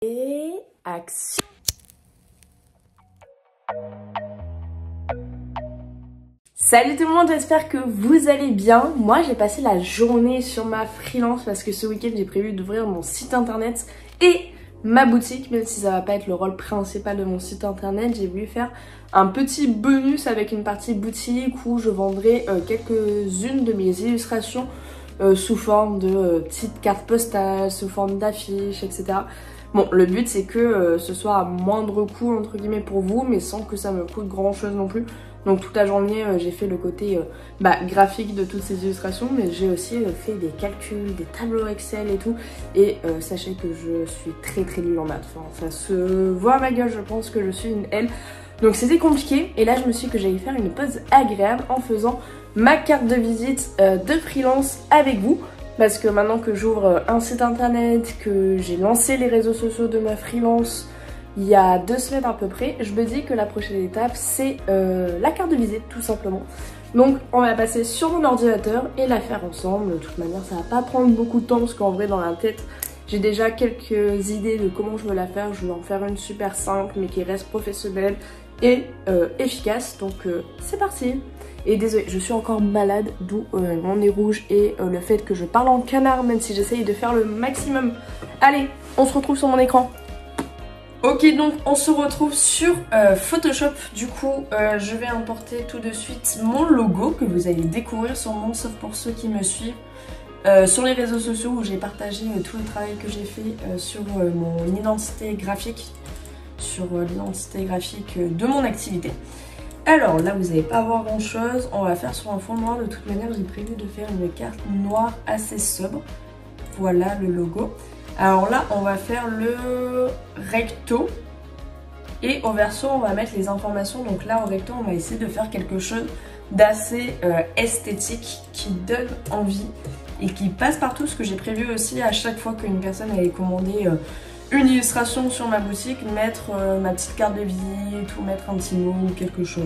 Et action! Salut tout le monde, j'espère que vous allez bien. Moi j'ai passé la journée sur ma freelance parce que ce week-end j'ai prévu d'ouvrir mon site internet et ma boutique. Même si ça va pas être le rôle principal de mon site internet, j'ai voulu faire un petit bonus avec une partie boutique où je vendrai quelques-unes de mes illustrations sous forme de petites cartes postales, sous forme d'affiches, etc. Bon, le but c'est que ce soit à moindre coût entre guillemets pour vous, mais sans que ça me coûte grand chose non plus. Donc toute la journée j'ai fait le côté graphique de toutes ces illustrations, mais j'ai aussi fait des calculs, des tableaux Excel et tout. Et sachez que je suis très nulle en maths, enfin, ça se voit à ma gueule, je pense que je suis une L. Donc c'était compliqué et là je me suis dit que j'allais faire une pause agréable en faisant ma carte de visite de freelance avec vous. Parce que maintenant que j'ouvre un site internet, que j'ai lancé les réseaux sociaux de ma freelance il y a 2 semaines à peu près, je me dis que la prochaine étape c'est la carte de visite tout simplement. Donc on va passer sur mon ordinateur et la faire ensemble. De toute manière ça va pas prendre beaucoup de temps parce qu'en vrai dans la tête j'ai déjà quelques idées de comment je veux la faire. Je veux en faire une super simple mais qui reste professionnelle et efficace. Donc c'est parti. Et désolé, je suis encore malade, d'où mon nez rouge et le fait que je parle en canard, même si j'essaye de faire le maximum. Allez, on se retrouve sur mon écran. Ok, donc on se retrouve sur Photoshop. Du coup, je vais importer tout de suite mon logo que vous allez découvrir sûrement, sauf pour ceux qui me suivent sur les réseaux sociaux où j'ai partagé tout le travail que j'ai fait sur mon identité graphique, de mon activité. Alors là vous n'allez pas voir grand chose, on va faire sur un fond noir. De toute manière j'ai prévu de faire une carte noire assez sobre. Voilà le logo. Alors là on va faire le recto et au verso on va mettre les informations. Donc là au recto on va essayer de faire quelque chose d'assez esthétique qui donne envie et qui passe partout. Ce que j'ai prévu aussi à chaque fois qu'une personne allait commander une illustration sur ma boutique, mettre ma petite carte de visite ou mettre un petit mot ou quelque chose.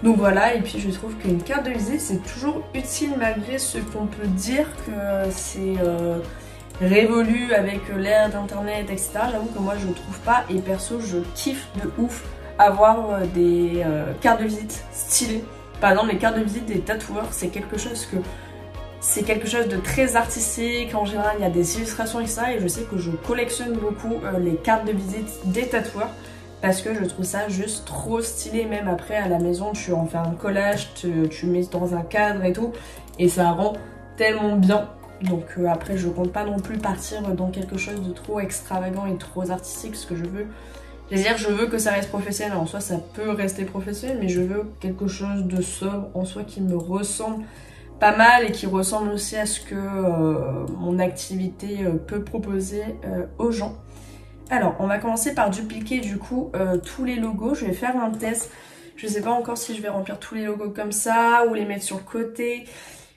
Donc voilà, et puis je trouve qu'une carte de visite c'est toujours utile malgré ce qu'on peut dire que c'est révolu avec l'ère d'internet, etc. J'avoue que moi je ne trouve pas, et perso je kiffe de ouf avoir des cartes de visite stylées. Par exemple les cartes de visite des tatoueurs, c'est quelque chose de très artistique. En général il y a des illustrations etc. Et je sais que je collectionne beaucoup les cartes de visite des tatoueurs parce que je trouve ça juste trop stylé. Même après à la maison tu en fais un collage, tu mets dans un cadre et tout, et ça rend tellement bien. Donc après je compte pas non plus partir dans quelque chose de trop extravagant et trop artistique. Ce que je veux, c'est-à-dire je veux que ça reste professionnel. En soi ça peut rester professionnel, mais je veux quelque chose de sobre en soi qui me ressemble pas mal et qui ressemble aussi à ce que mon activité peut proposer aux gens. Alors on va commencer par dupliquer du coup tous les logos. Je vais faire un test. Je sais pas encore si je vais remplir tous les logos comme ça ou les mettre sur le côté.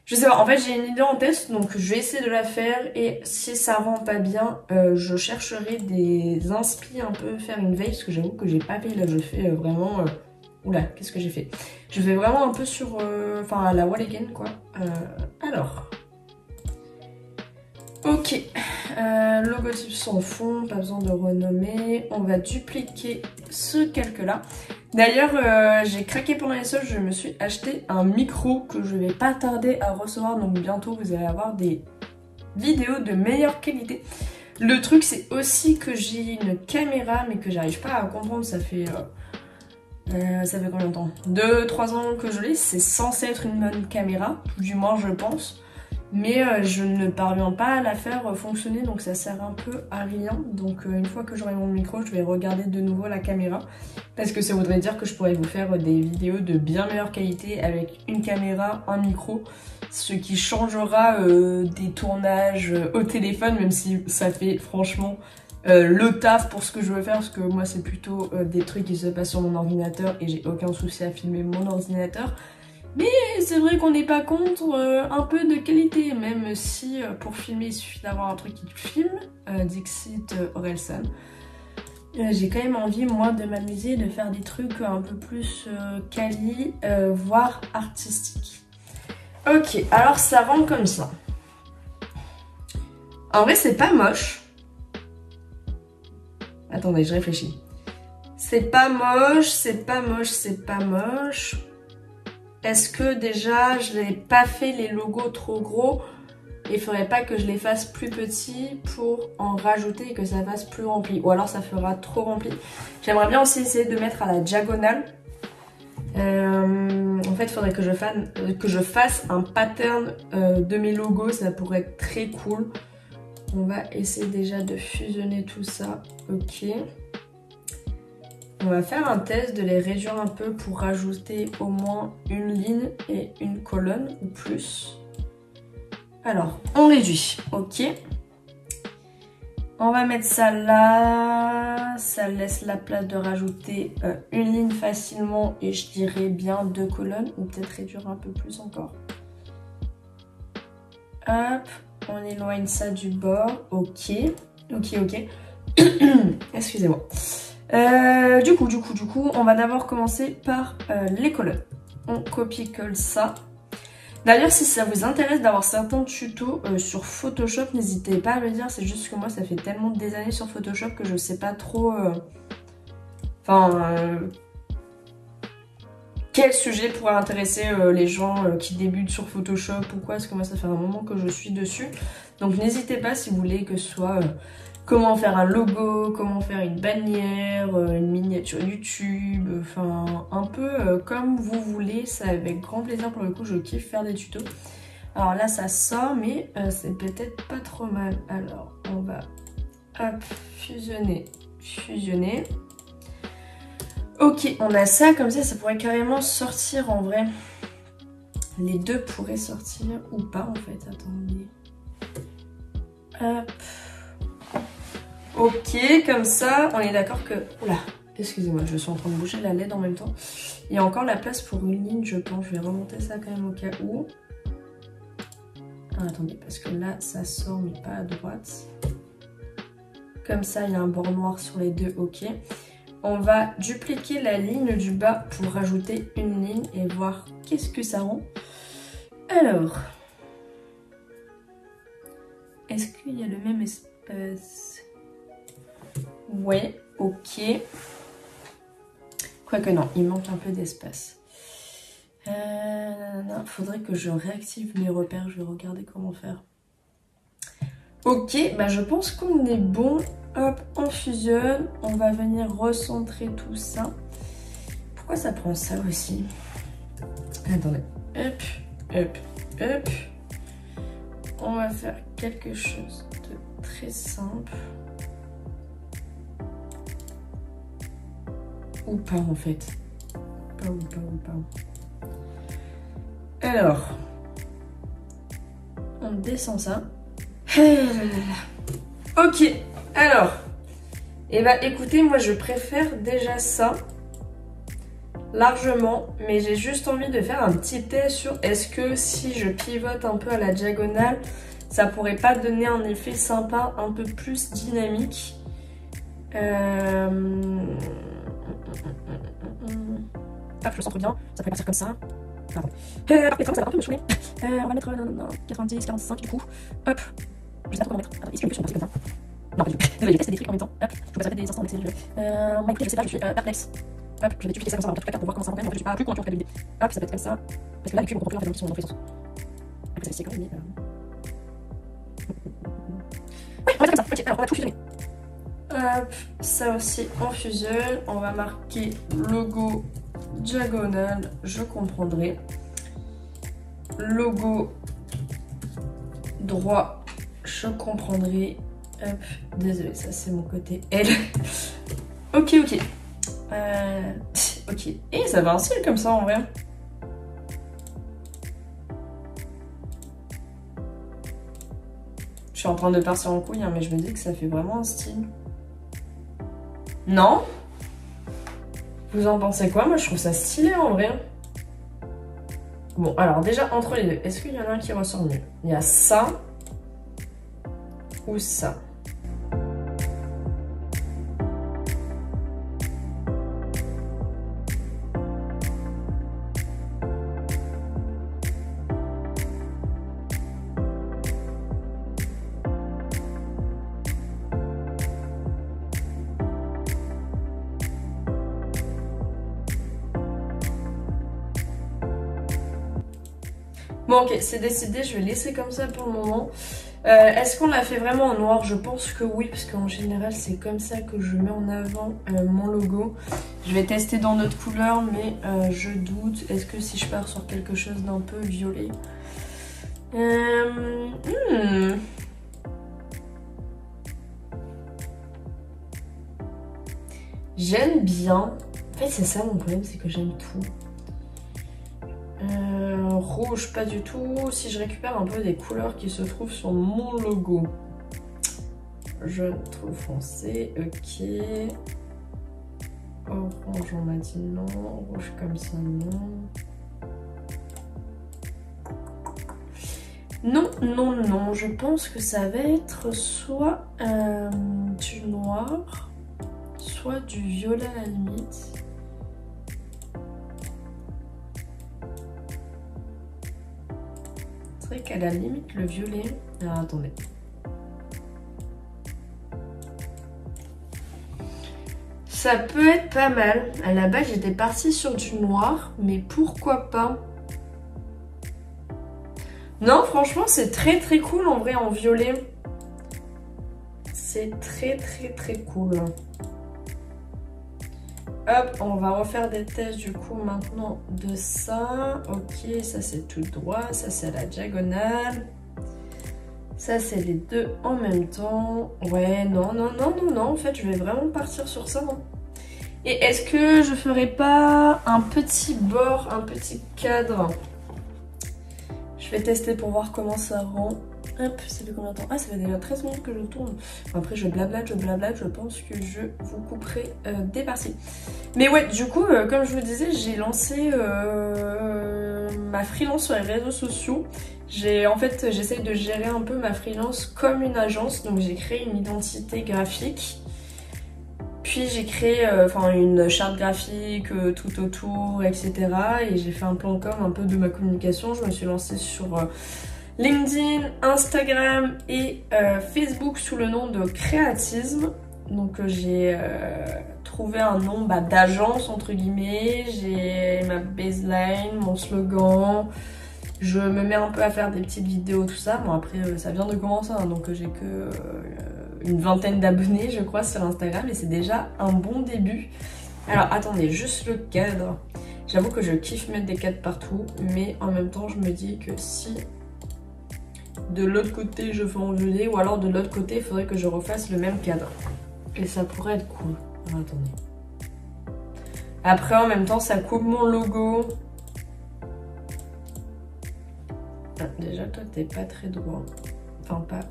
Je sais pas, en fait j'ai une idée en test, donc je vais essayer de la faire, et si ça rend pas bien, je chercherai des inspi un peu, faire une veille, parce que j'avoue que j'ai pas fait, là je fais vraiment... Oula, qu'est-ce que j'ai fait? Je fais vraiment un peu sur... Enfin, à la wall again, quoi. Alors... Ok. Logotype sans fond, pas besoin de renommer. On va dupliquer ce calque-là. D'ailleurs, j'ai craqué pendant les soldes, je me suis acheté un micro que je vais pas tarder à recevoir. Donc bientôt, vous allez avoir des vidéos de meilleure qualité. Le truc, c'est aussi que j'ai une caméra, mais que j'arrive pas à comprendre. Ça fait combien de temps? 2-3 ans que je l'ai. C'est censé être une bonne caméra, tout du moins je pense. Mais je ne parviens pas à la faire fonctionner, donc ça sert un peu à rien. Donc une fois que j'aurai mon micro, je vais regarder de nouveau la caméra. Parce que ça voudrait dire que je pourrais vous faire des vidéos de bien meilleure qualité avec une caméra, un micro. Ce qui changera des tournages au téléphone, même si ça fait franchement... le taf pour ce que je veux faire, parce que moi c'est plutôt des trucs qui se passent sur mon ordinateur et j'ai aucun souci à filmer mon ordinateur. Mais c'est vrai qu'on n'est pas contre un peu de qualité, même si pour filmer il suffit d'avoir un truc qui filme, Dixit Orelsan. J'ai quand même envie moi de m'amuser, de faire des trucs un peu plus quali, voire artistiques. Ok, alors ça rentre comme ça. En vrai c'est pas moche. Attendez, je réfléchis. C'est pas moche, c'est pas moche, c'est pas moche. Est-ce que déjà, je n'ai pas fait les logos trop gros? Il faudrait pas que je les fasse plus petits pour en rajouter et que ça fasse plus rempli. Ou alors ça fera trop rempli. J'aimerais bien aussi essayer de mettre à la diagonale. En fait, il faudrait que je fasse un pattern de mes logos. Ça pourrait être très cool. On va essayer déjà de fusionner tout ça. Ok. On va faire un test de les réduire un peu pour rajouter au moins une ligne et une colonne ou plus. Alors, on réduit. Ok. On va mettre ça là. Ça laisse la place de rajouter une ligne facilement et je dirais bien 2 colonnes ou peut-être réduire un peu plus encore. Hop. On éloigne ça du bord. Ok. Ok. Excusez-moi. Du coup, on va d'abord commencer par les colonnes. On copie-colle ça. D'ailleurs, si ça vous intéresse d'avoir certains tutos sur Photoshop, n'hésitez pas à me dire. C'est juste que moi, ça fait tellement des années sur Photoshop que je sais pas trop... quel sujet pourrait intéresser les gens qui débutent sur Photoshop ou quoi, parce que moi, ça fait un moment que je suis dessus. Donc, n'hésitez pas si vous voulez que ce soit... comment faire un logo, comment faire une bannière, une miniature YouTube, enfin un peu comme vous voulez, c'est avec grand plaisir. Pour le coup je kiffe faire des tutos. Alors là ça sort mais c'est peut-être pas trop mal. Alors on va hop, fusionner. Ok, on a ça, comme ça pourrait carrément sortir en vrai. Les deux pourraient sortir ou pas en fait, attendez. Hop. Ok, comme ça, on est d'accord que... Oula, excusez-moi, je suis en train de bouger la LED en même temps. Il y a encore la place pour une ligne, je pense. Je vais remonter ça quand même au cas où. Ah, attendez, parce que là, ça sort, mais pas à droite. Comme ça, il y a un bord noir sur les deux, ok. On va dupliquer la ligne du bas pour rajouter une ligne et voir qu'est-ce que ça rend. Alors... Est-ce qu'il y a le même espace ? Ouais, ok. Quoique non, il manque un peu d'espace. Faudrait que je réactive mes repères, je vais regarder comment faire. Ok, bah je pense qu'on est bon. Hop, on fusionne. On va venir recentrer tout ça. Pourquoi ça prend ça aussi? Attendez. Hop. On va faire quelque chose de très simple. Ou pas en fait. Pas. Alors, on descend ça. Ok, alors. Et bah écoutez, moi je préfère déjà ça. Largement. Mais j'ai juste envie de faire un petit test sur est-ce que si je pivote un peu à la diagonale, ça pourrait pas donner un effet sympa, un peu plus dynamique. Hop, je le centre bien, ça pourrait partir comme ça. Pardon. Ça va un peu me saouler. On va mettre 90, 45 du coup. Hop. Je sais pas trop comment mettre. Attends, est-ce qu'il y a une option comme ça? Non, pas du tout. Désolé, j'ai testé des trucs en même temps. Hop, je vous passerai des instants, mais bah écoutez, je sais pas, je suis perplexe. Hop, je vais dupliquer ça comme ça, on va faire tout pour voir comment ça rend. En fait, je suis pas plus convaincu en fait de l'idée. Hop, ça peut être comme ça. Parce que là, les cubes, on comprend plus en fait, donc ils sont dans tous les sens. Après, c'est quand même. Ouais, on va faire comme ça. Ok, alors on va tout fusionner. Hop, ça aussi on fusionne. On va marquer logo diagonale, je comprendrai. Logo droit, je comprendrai. Hop, désolé, ça c'est mon côté L. Ok. Ok. Et ça va un style comme ça en vrai. Je suis en train de partir en couille, hein, mais je me dis que ça fait vraiment un style. Non? Vous en pensez quoi? Moi je trouve ça stylé en vrai. Bon, alors déjà entre les deux, est-ce qu'il y en a un qui ressort mieux? Il y a ça ou ça? Bon ok, c'est décidé, je vais laisser comme ça pour le moment. Est-ce qu'on l'a fait vraiment en noir? Je pense que oui, parce qu'en général c'est comme ça que je mets en avant mon logo. Je vais tester dans d'autres couleurs, mais je doute. Est-ce que si je pars sur quelque chose d'un peu violet? J'aime bien. En fait c'est ça mon problème, c'est que j'aime tout. Rouge pas du tout. Si je récupère un peu des couleurs qui se trouvent sur mon logo. Jaune trop foncé, ok. Orange on m'a dit non. Rouge comme ça non. Non, non, non. Je pense que ça va être soit du noir, soit du violet à la limite. C'est vrai qu'à la limite le violet... Alors attendez. Ça peut être pas mal. À la base j'étais partie sur du noir, mais pourquoi pas? Non franchement c'est très très cool en vrai en violet. C'est très très très cool. Hop, on va refaire des tests du coup maintenant de ça. Ok, ça c'est tout droit, ça c'est la diagonale. Ça c'est les deux en même temps. Ouais, non, non, non, non, non, en fait je vais vraiment partir sur ça. Hein. Et est-ce que je ferais pas un petit bord, un petit cadre? Je vais tester pour voir comment ça rend. Hop, ça fait combien de temps? Ah, ça fait déjà 13 minutes que je tourne. Après, je blablate, je pense que je vous couperai des parties. Mais ouais, du coup, comme je vous disais, j'ai lancé ma freelance sur les réseaux sociaux. En fait, j'essaye de gérer un peu ma freelance comme une agence. Donc, j'ai créé une identité graphique. Puis, j'ai créé une charte graphique tout autour, etc. Et j'ai fait un plan com un peu de ma communication. Je me suis lancée sur... LinkedIn, Instagram et Facebook sous le nom de Créatisme. Donc j'ai trouvé un nom d'agence entre guillemets. J'ai ma baseline, mon slogan. Je me mets un peu à faire des petites vidéos, tout ça. Bon après ça vient de commencer, hein, donc j'ai que une vingtaine d'abonnés je crois sur Instagram. Et c'est déjà un bon début. Alors attendez, juste le cadre. J'avoue que je kiffe mettre des cadres partout. Mais en même temps je me dis que si... de l'autre côté je fais en violet, ou alors de l'autre côté il faudrait que je refasse le même cadre. Et ça pourrait être cool. Alors, attendez. Après en même temps ça coupe mon logo. Ah, déjà toi t'es pas très droit. Enfin pas...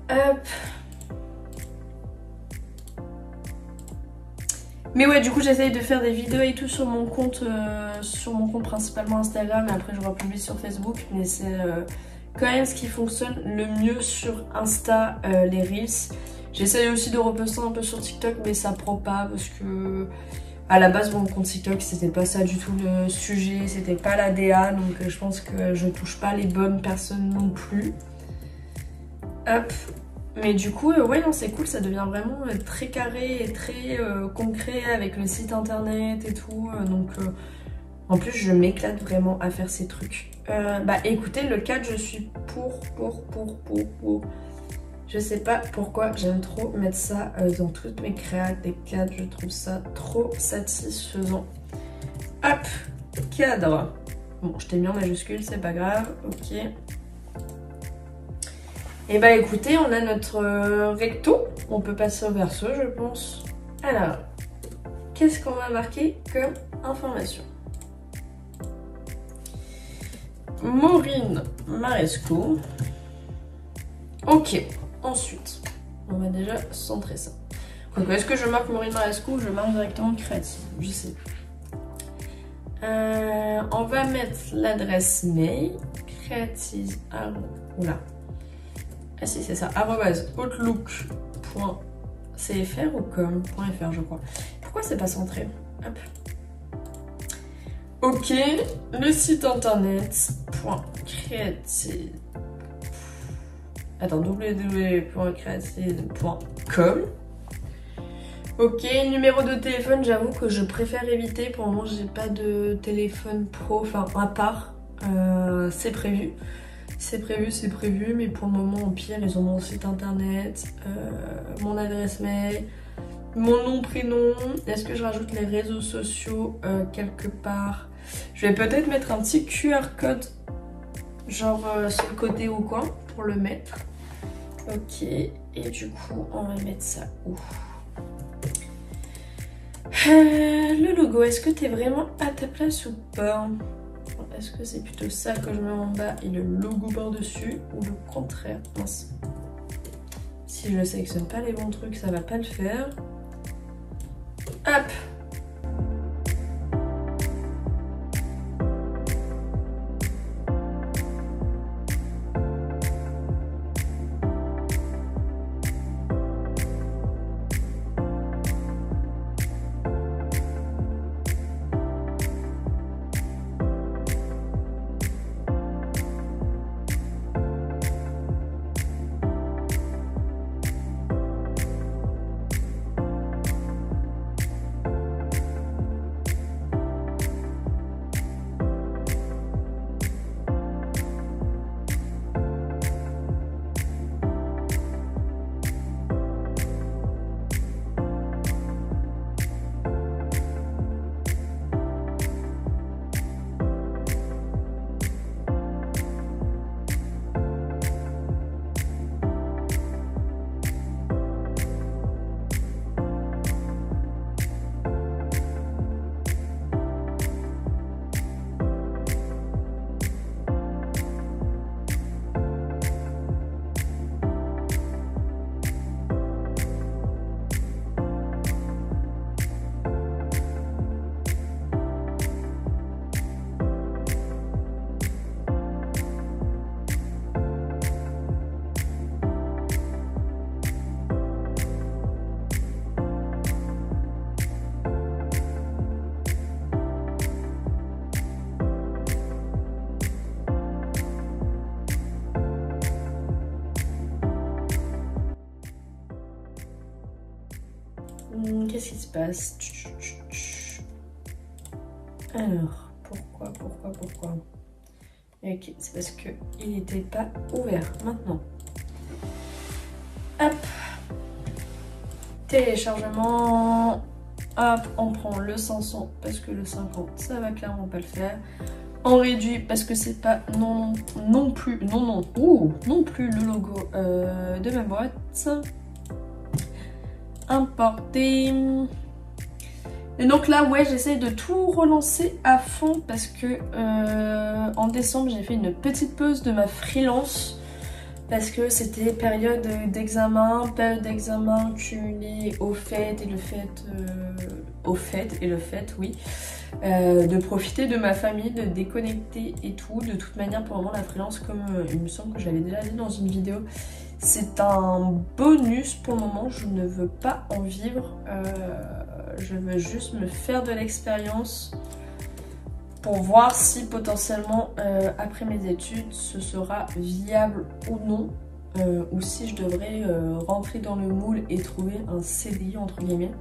Hop. Mais ouais, du coup j'essaye de faire des vidéos et tout sur mon compte principalement Instagram, et après je republie sur Facebook. Mais c'est quand même ce qui fonctionne le mieux sur Insta, les Reels. J'essaye aussi de reposter un peu sur TikTok, mais ça prend pas parce que à la base mon compte TikTok c'était pas ça du tout le sujet, c'était pas la DA, donc je pense que je touche pas les bonnes personnes non plus. Hop. Mais du coup, ouais, non, c'est cool, ça devient vraiment très carré et très concret avec le site internet et tout. Donc, en plus, je m'éclate vraiment à faire ces trucs. Bah, écoutez, le cadre, je suis pour. Je sais pas pourquoi j'aime trop mettre ça dans toutes mes créas, des cadres. Je trouve ça trop satisfaisant. Hop, cadre. Bon, je t'ai mis en majuscule, c'est pas grave. Ok. Et bah écoutez, on a notre recto, on peut passer au verso je pense. Alors, qu'est-ce qu'on va marquer comme information? Maureen Maresco. Ok, ensuite, on va déjà centrer ça. Est-ce que je marque Maureen Maresco ou je marque directement Créative? Je sais plus. On va mettre l'adresse mail, créative, oula. Ah si c'est ça, @outlook.cfr ou com.fr je crois. Pourquoi c'est pas centré? Hop. Ok, le site internet .creative. Attends, www.creative.com. Ok, numéro de téléphone, j'avoue que je préfère éviter. Pour le moment, j'ai pas de téléphone pro, enfin à part. C'est prévu. C'est prévu, mais pour le moment, au pire, ils ont mon site internet, mon adresse mail, mon nom, prénom. Est-ce que je rajoute les réseaux sociaux quelque part? Je vais peut-être mettre un petit QR code, genre sur le côté ou quoi, pour le mettre. Ok, et du coup, on va mettre ça où? Le logo, est-ce que t'es vraiment à ta place ou pas? Est-ce que c'est plutôt ça que je mets en bas et le logo par-dessus ou le contraire? Mince. Si je ne sélectionne pas les bons trucs, ça va pas le faire. Hop! Qu'est-ce qui se passe? Alors, pourquoi? Ok, c'est parce que il n'était pas ouvert. Maintenant. Hop. Téléchargement. Hop, on prend le 500 parce que le 50, ça va clairement pas le faire. On réduit parce que c'est pas non plus le logo de ma boîte. Importer. Et donc là, ouais, j'essaie de tout relancer à fond parce que en décembre, j'ai fait une petite pause de ma freelance parce que c'était période d'examen, cumulée au fait et le fait, oui, de profiter de ma famille, de déconnecter et tout. De toute manière, pour le moment, la freelance, comme il me semble que je l'avais déjà dit dans une vidéo, c'est un bonus pour le moment. Je ne veux pas en vivre, je veux juste me faire de l'expérience pour voir si potentiellement après mes études ce sera viable ou non, ou si je devrais rentrer dans le moule et trouver un CDI entre guillemets.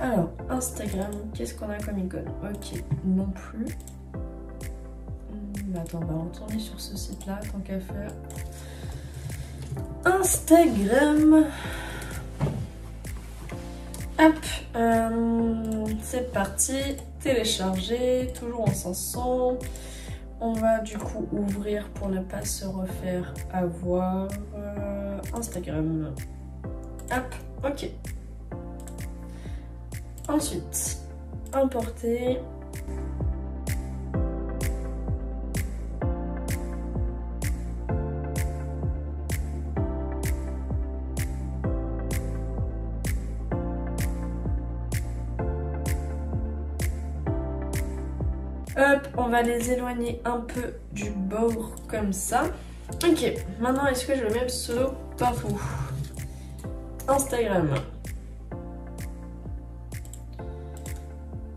Alors, Instagram, qu'est-ce qu'on a comme icône? Ok, non plus. Attends, on va retourner sur ce site-là, tant qu'à faire. Instagram. Hop, c'est parti. Télécharger, toujours en 500. On va du coup ouvrir pour ne pas se refaire avoir. Instagram. Hop, ok. Ensuite, importer. Hop, on va les éloigner un peu du bord comme ça. Ok, maintenant est-ce que je mets le pseudo partout? Instagram.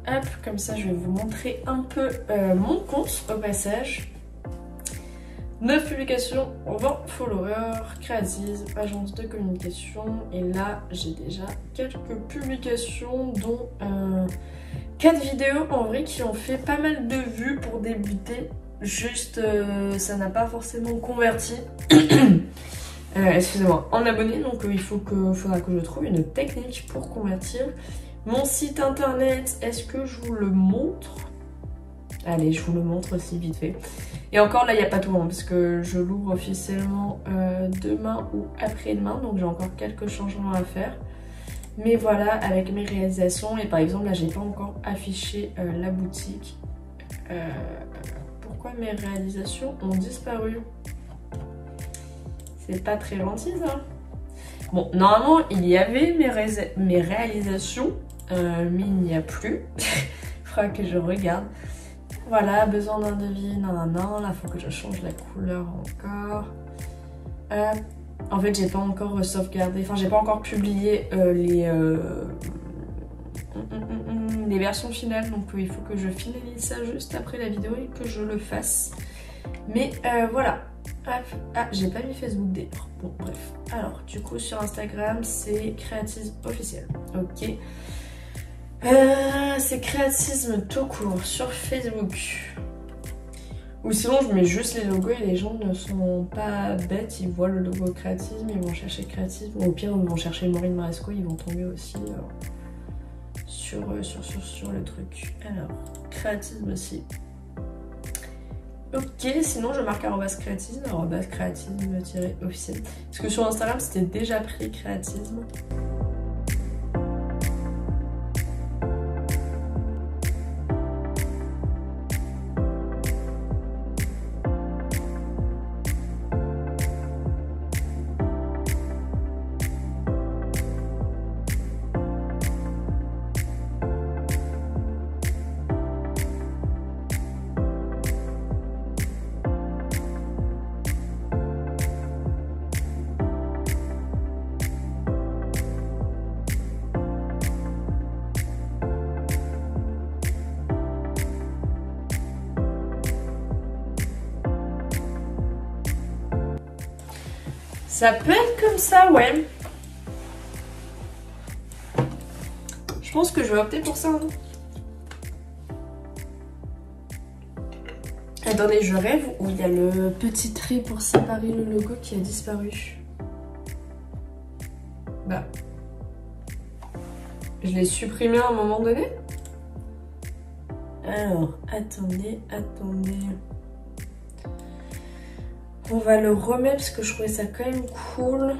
Hop, comme ça je vais vous montrer un peu mon compte au passage. 9 publications, 20 followers, créatrice, agence de communication. Et là, j'ai déjà quelques publications, dont 4 vidéos en vrai qui ont fait pas mal de vues pour débuter. Juste, ça n'a pas forcément converti. Excusez-moi, en abonnés. Donc il faudra que je trouve une technique pour convertir. Mon site internet, est-ce que je vous le montre? Allez, je vous le montre aussi vite fait. Et encore là, il n'y a pas tout, hein, parce que je l'ouvre officiellement demain ou après-demain. Donc j'ai encore quelques changements à faire. Mais voilà, avec mes réalisations. Et par exemple, là, j'ai pas encore affiché la boutique. Pourquoi mes réalisations ont disparu? C'est pas très gentil, ça. Bon, normalement, il y avait mes réalisations, mais il n'y a plus. Il faudra que je regarde. Voilà, besoin d'un devis, nan. Là, il faut que je change la couleur encore. En fait, j'ai pas encore sauvegardé, enfin, j'ai pas encore publié les versions finales. Donc, il faut que je finalise ça juste après la vidéo et que je le fasse. Mais voilà. Ah, j'ai pas mis Facebook d'ailleurs. Bon, bref. Alors, du coup, sur Instagram, c'est Créatisme officiel. Ok. C'est Créatisme tout court sur Facebook. Ou sinon, je mets juste les logos et les gens ne sont pas bêtes. Ils voient le logo Créatisme, ils vont chercher Créatisme. Ou au pire, ils vont chercher Maureen Maresco, ils vont tomber aussi sur le truc. Alors, Créatisme aussi. Ok, sinon je marque @créatisme, @créatisme-officiel. Parce que sur Instagram c'était déjà pris créatisme. Ça peut être comme ça, ouais. Je pense que je vais opter pour ça. Hein. Attendez, je rêve où il y a le petit trait pour séparer le logo qui a disparu. Bah. Je l'ai supprimé à un moment donné. Alors, attendez. On va le remettre parce que je trouvais ça quand même cool.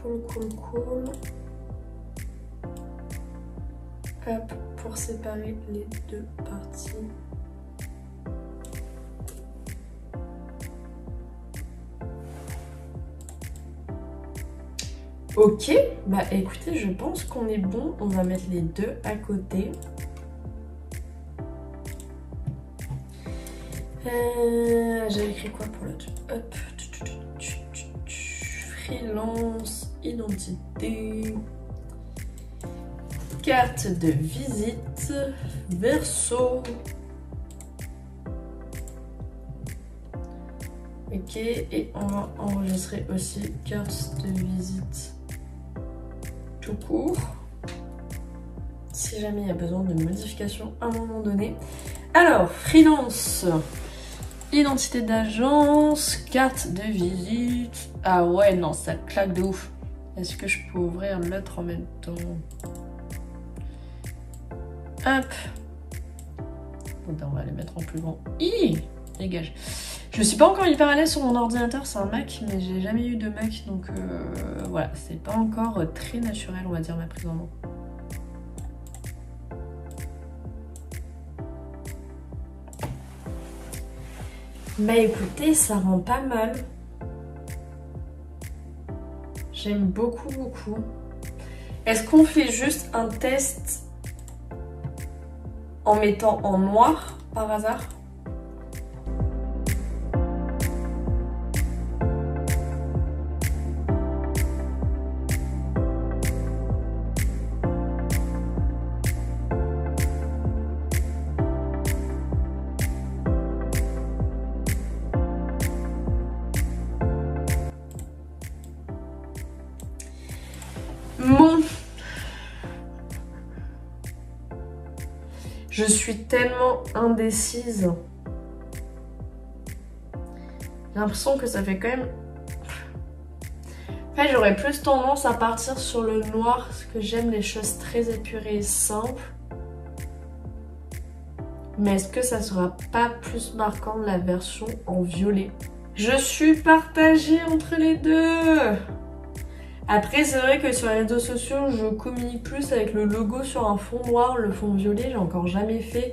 Cool. Hop, pour séparer les deux parties. Ok, bah écoutez, je pense qu'on est bon. On va mettre les deux à côté. J'avais écrit quoi pour l'autre? Hop. Freelance, identité, carte de visite, verso. Ok, et on va enregistrer aussi carte de visite tout court. Si jamais il y a besoin de modification à un moment donné. Alors, freelance. Identité d'agence, carte de visite. Ah ouais, non, ça claque de ouf. Est-ce que je peux ouvrir l'autre en même temps? Hop. On va les mettre en plus grand. Hi, dégage. Je suis pas encore hyper à l'aise sur mon ordinateur, c'est un Mac, mais j'ai jamais eu de Mac, donc voilà, c'est pas encore très naturel, on va dire, ma prise en main. Bah écoutez, ça rend pas mal. J'aime beaucoup. Est-ce qu'on fait juste un test en mettant en noir par hasard? Je suis tellement indécise. J'ai l'impression que ça fait quand même... En fait, j'aurais plus tendance à partir sur le noir parce que j'aime les choses très épurées et simples. Mais est-ce que ça sera pas plus marquant de la version en violet? Je suis partagée entre les deux. Après, c'est vrai que sur les réseaux sociaux, je communique plus avec le logo sur un fond noir. Le fond violet, j'ai encore jamais fait.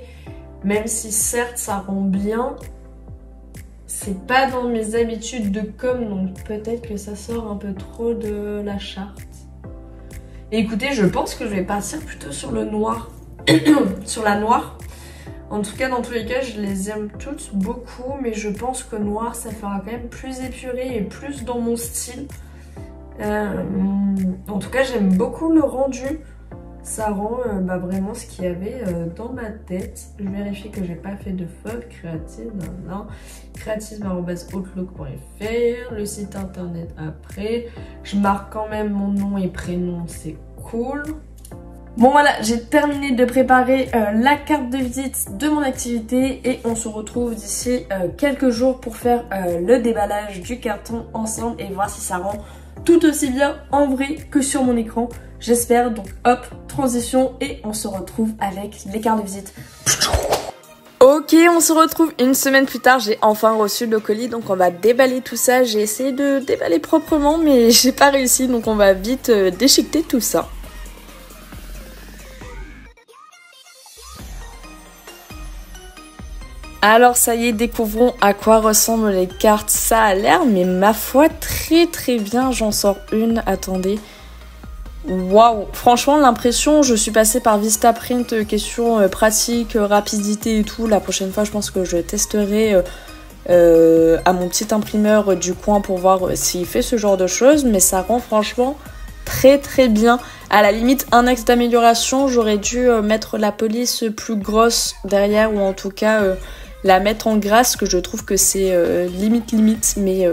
Même si certes, ça rend bien. C'est pas dans mes habitudes de com, donc peut-être que ça sort un peu trop de la charte. Et écoutez, je pense que je vais partir plutôt sur le noir. Sur la noire. En tout cas, dans tous les cas, je les aime toutes beaucoup, mais je pense que noir, ça fera quand même plus épuré et plus dans mon style. En tout cas, j'aime beaucoup le rendu. Ça rend vraiment ce qu'il y avait dans ma tête. Je vérifie que j'ai pas fait de faute créative. Non. Créative@outlook.fr. Le site internet après. Je marque quand même mon nom et prénom, c'est cool. Bon voilà, j'ai terminé de préparer la carte de visite de mon activité et on se retrouve d'ici quelques jours pour faire le déballage du carton ensemble et voir si ça rend tout aussi bien en vrai que sur mon écran. J'espère, donc hop, transition et on se retrouve avec les cartes de visite. Ok, on se retrouve une semaine plus tard, j'ai enfin reçu le colis, donc on va déballer tout ça. J'ai essayé de déballer proprement mais j'ai pas réussi, donc on va vite déchiqueter tout ça. Alors ça y est, découvrons à quoi ressemblent les cartes. Ça a l'air, mais ma foi, très très bien. J'en sors une, attendez. Waouh, franchement l'impression, je suis passée par Vistaprint, question pratique, rapidité et tout. La prochaine fois, je pense que je testerai à mon petit imprimeur du coin pour voir s'il fait ce genre de choses. Mais ça rend franchement très très bien. À la limite, un axe d'amélioration, j'aurais dû mettre la police plus grosse derrière ou en tout cas... la mettre en grâce, que je trouve que c'est limite, mais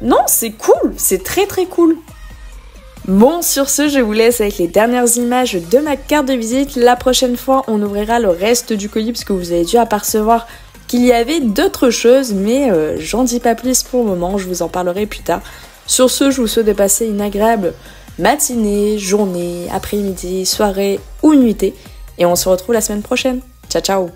non, c'est cool, c'est très très cool. Bon, sur ce, je vous laisse avec les dernières images de ma carte de visite. La prochaine fois, on ouvrira le reste du colis, parce que vous avez dû apercevoir qu'il y avait d'autres choses, mais j'en dis pas plus pour le moment, je vous en parlerai plus tard. Sur ce, je vous souhaite de passer une agréable matinée, journée, après-midi, soirée ou nuitée, et on se retrouve la semaine prochaine. Ciao, ciao!